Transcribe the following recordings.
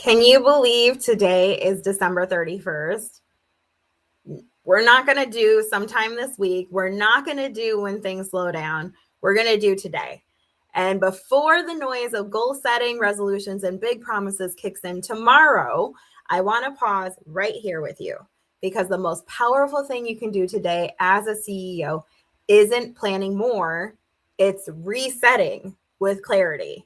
Can you believe today is December 31st? We're not going to do sometime this week. We're not going to do when things slow down. We're going to do today. And before the noise of goal setting, resolutions, and big promises kicks in tomorrow, I want to pause right here with you because the most powerful thing you can do today as a CEO isn't planning more, it's resetting with clarity.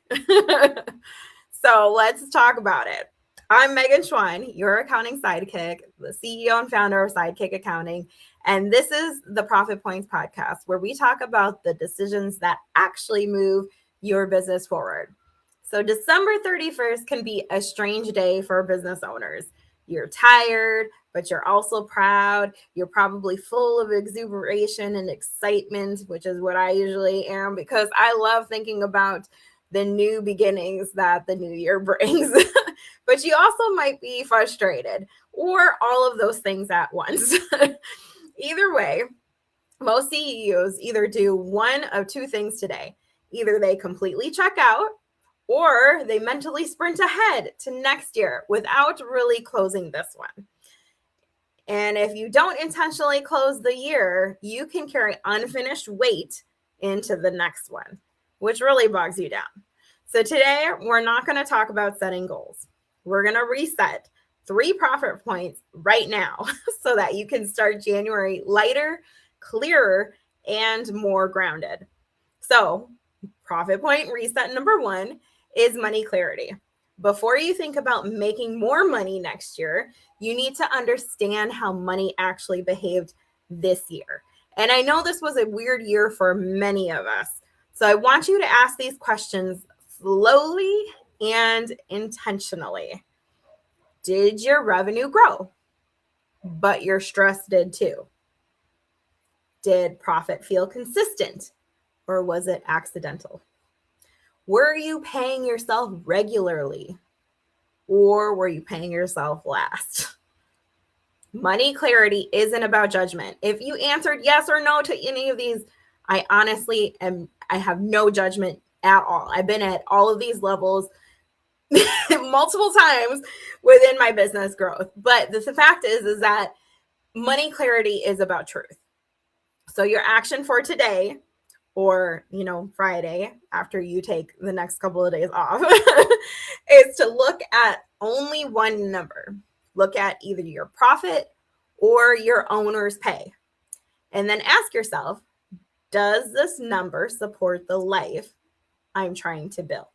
So let's talk about it. I'm Megan Schwan, your accounting sidekick, the CEO and founder of Sidekick Accounting. And this is the Profit Points podcast, where we talk about the decisions that actually move your business forward. So December 31st can be a strange day for business owners. You're tired, but you're also proud. You're probably full of exuberation and excitement, which is what I usually am because I love thinking about the new beginnings that the new year brings. But you also might be frustrated or all of those things at once. Either way, most CEOs either do one of two things today. Either they completely check out or they mentally sprint ahead to next year without really closing this one. And if you don't intentionally close the year, you can carry unfinished weight into the next one, which really bogs you down. So today, we're not going to talk about setting goals. We're going to reset 3 profit points right now so that you can start January lighter, clearer, and more grounded. So profit point reset number 1 is money clarity. Before you think about making more money next year, you need to understand how money actually behaved this year. And I know this was a weird year for many of us. So I want you to ask these questions slowly and intentionally. Did your revenue grow? But your stress did too. Did profit feel consistent? Or was it accidental? Were you paying yourself regularly? Or were you paying yourself last? Money clarity isn't about judgment. If you answered yes or no to any of these, I have no judgment at all. I've been at all of these levels multiple times within my business growth. But the fact is that money clarity is about truth. So your action for today, or, Friday after you take the next couple of days off, is to look at only one number. Look at either your profit or your owner's pay. And then ask yourself, does this number support the life I'm trying to build?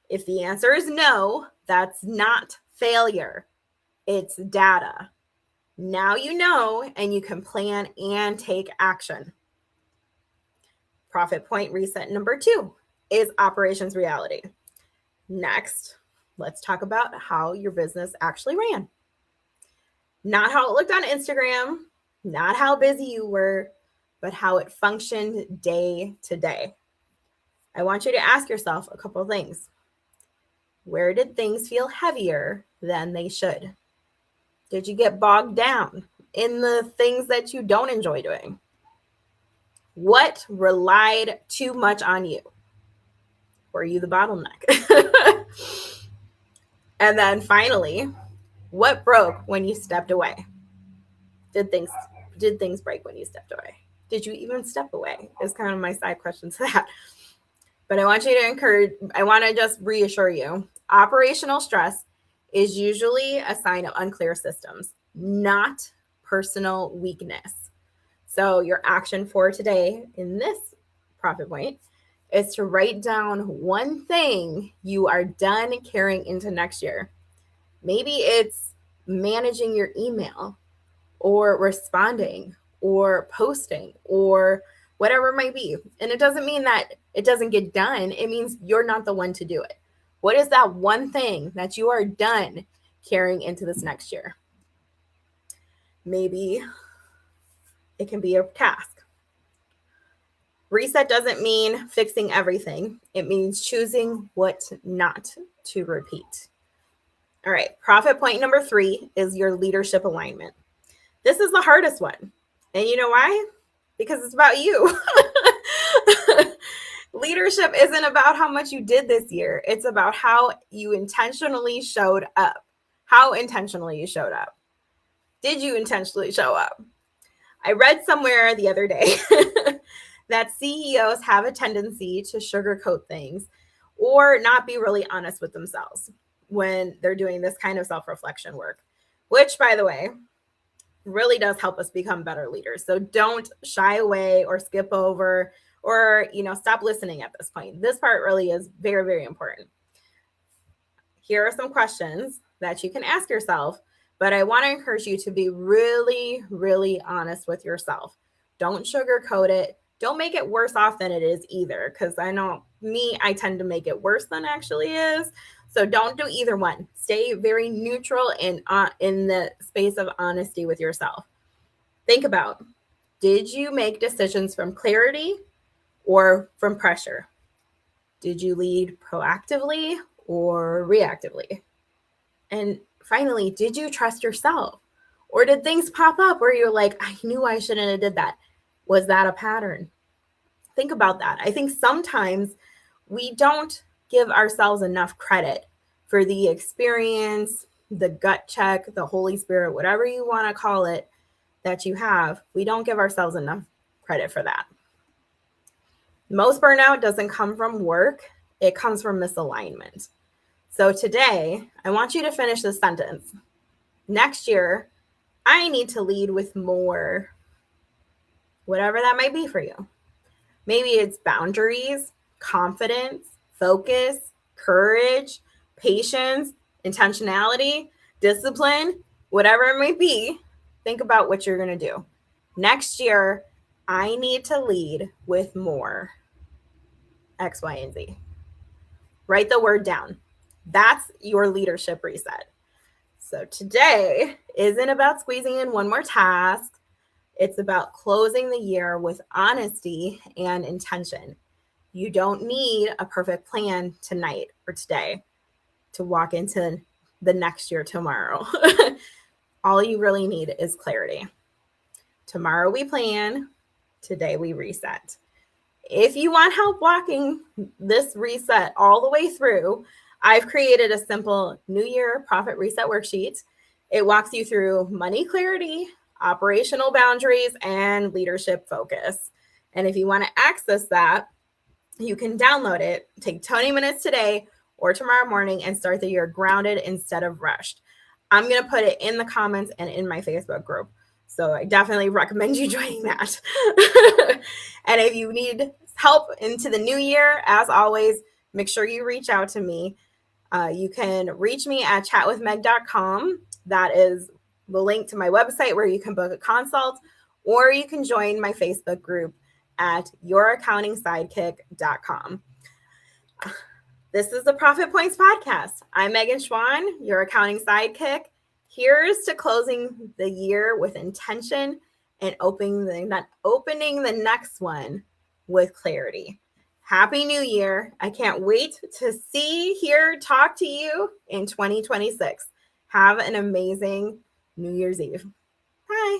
If the answer is no, that's not failure. It's data. Now you know, and you can plan and take action. Profit point reset number 2 is operations reality. Next, let's talk about how your business actually ran. Not how it looked on Instagram, not how busy you were, but how it functioned day to day. I want you to ask yourself a couple of things. Where did things feel heavier than they should? Did you get bogged down in the things that you don't enjoy doing? What relied too much on you? Were you the bottleneck? And then finally, what broke when you stepped away? Did things break when you stepped away? Did you even step away? Is kind of my side question to that. But I want to just reassure you, operational stress is usually a sign of unclear systems, not personal weakness. So your action for today in this profit point is to write down one thing you are done carrying into next year. Maybe it's managing your email or responding or posting or whatever it might be. And it doesn't mean that it doesn't get done. It means you're not the one to do it. What is that one thing that you are done carrying into this next year? Maybe it can be a task. Reset doesn't mean fixing everything. It means choosing what not to repeat. All right, profit point number 3 is your leadership alignment. This is the hardest one. And you know why? Because it's about you. Leadership isn't about how much you did this year. It's about how you intentionally showed up. How intentionally you showed up. Did you intentionally show up? I read somewhere the other day that CEOs have a tendency to sugarcoat things or not be really honest with themselves when they're doing this kind of self-reflection work, which, by the way, really does help us become better leaders. So don't shy away or skip over or, stop listening at this point. This part really is very, very important. Here are some questions that you can ask yourself, but I want to encourage you to be really, really honest with yourself. Don't sugarcoat it. Don't make it worse off than it is either, because I know I tend to make it worse than it actually is. So don't do either one. Stay very neutral in the space of honesty with yourself. Think about, did you make decisions from clarity or from pressure? Did you lead proactively or reactively? And finally, did you trust yourself? Or did things pop up where you're like, I knew I shouldn't have did that? Was that a pattern? Think about that. I think sometimes we don't give ourselves enough credit for the experience, the gut check, the Holy Spirit, whatever you want to call it, that you have. We don't give ourselves enough credit for that. Most burnout doesn't come from work. It comes from misalignment. So today, I want you to finish this sentence. Next year, I need to lead with more, whatever that might be for you. Maybe it's boundaries, confidence, focus, courage, patience, intentionality, discipline, whatever it may be. Think about what you're going to do. Next year, I need to lead with more X, Y, and Z. Write the word down. That's your leadership reset. So today isn't about squeezing in one more task. It's about closing the year with honesty and intention. You don't need a perfect plan tonight or today to walk into the next year tomorrow. All you really need is clarity. Tomorrow we plan, today we reset. If you want help walking this reset all the way through, I've created a simple New Year Profit Reset worksheet. It walks you through money clarity, operational boundaries, and leadership focus. And if you want to access that, you can download it, take 20 minutes today or tomorrow morning, and start the year grounded instead of rushed. I'm going to put it in the comments and in my Facebook group. So I definitely recommend you joining that. And if you need help into the new year, as always, make sure you reach out to me. You can reach me at chatwithmeg.com. That is the link to my website where you can book a consult, or you can join my Facebook group at youraccountingsidekick.com. This is the Profit Points Podcast. I'm Megan Schwan, your accounting sidekick. Here's to closing the year with intention and opening the next one with clarity. Happy New Year. I can't wait to talk to you in 2026. Have an amazing New Year's Eve. Bye.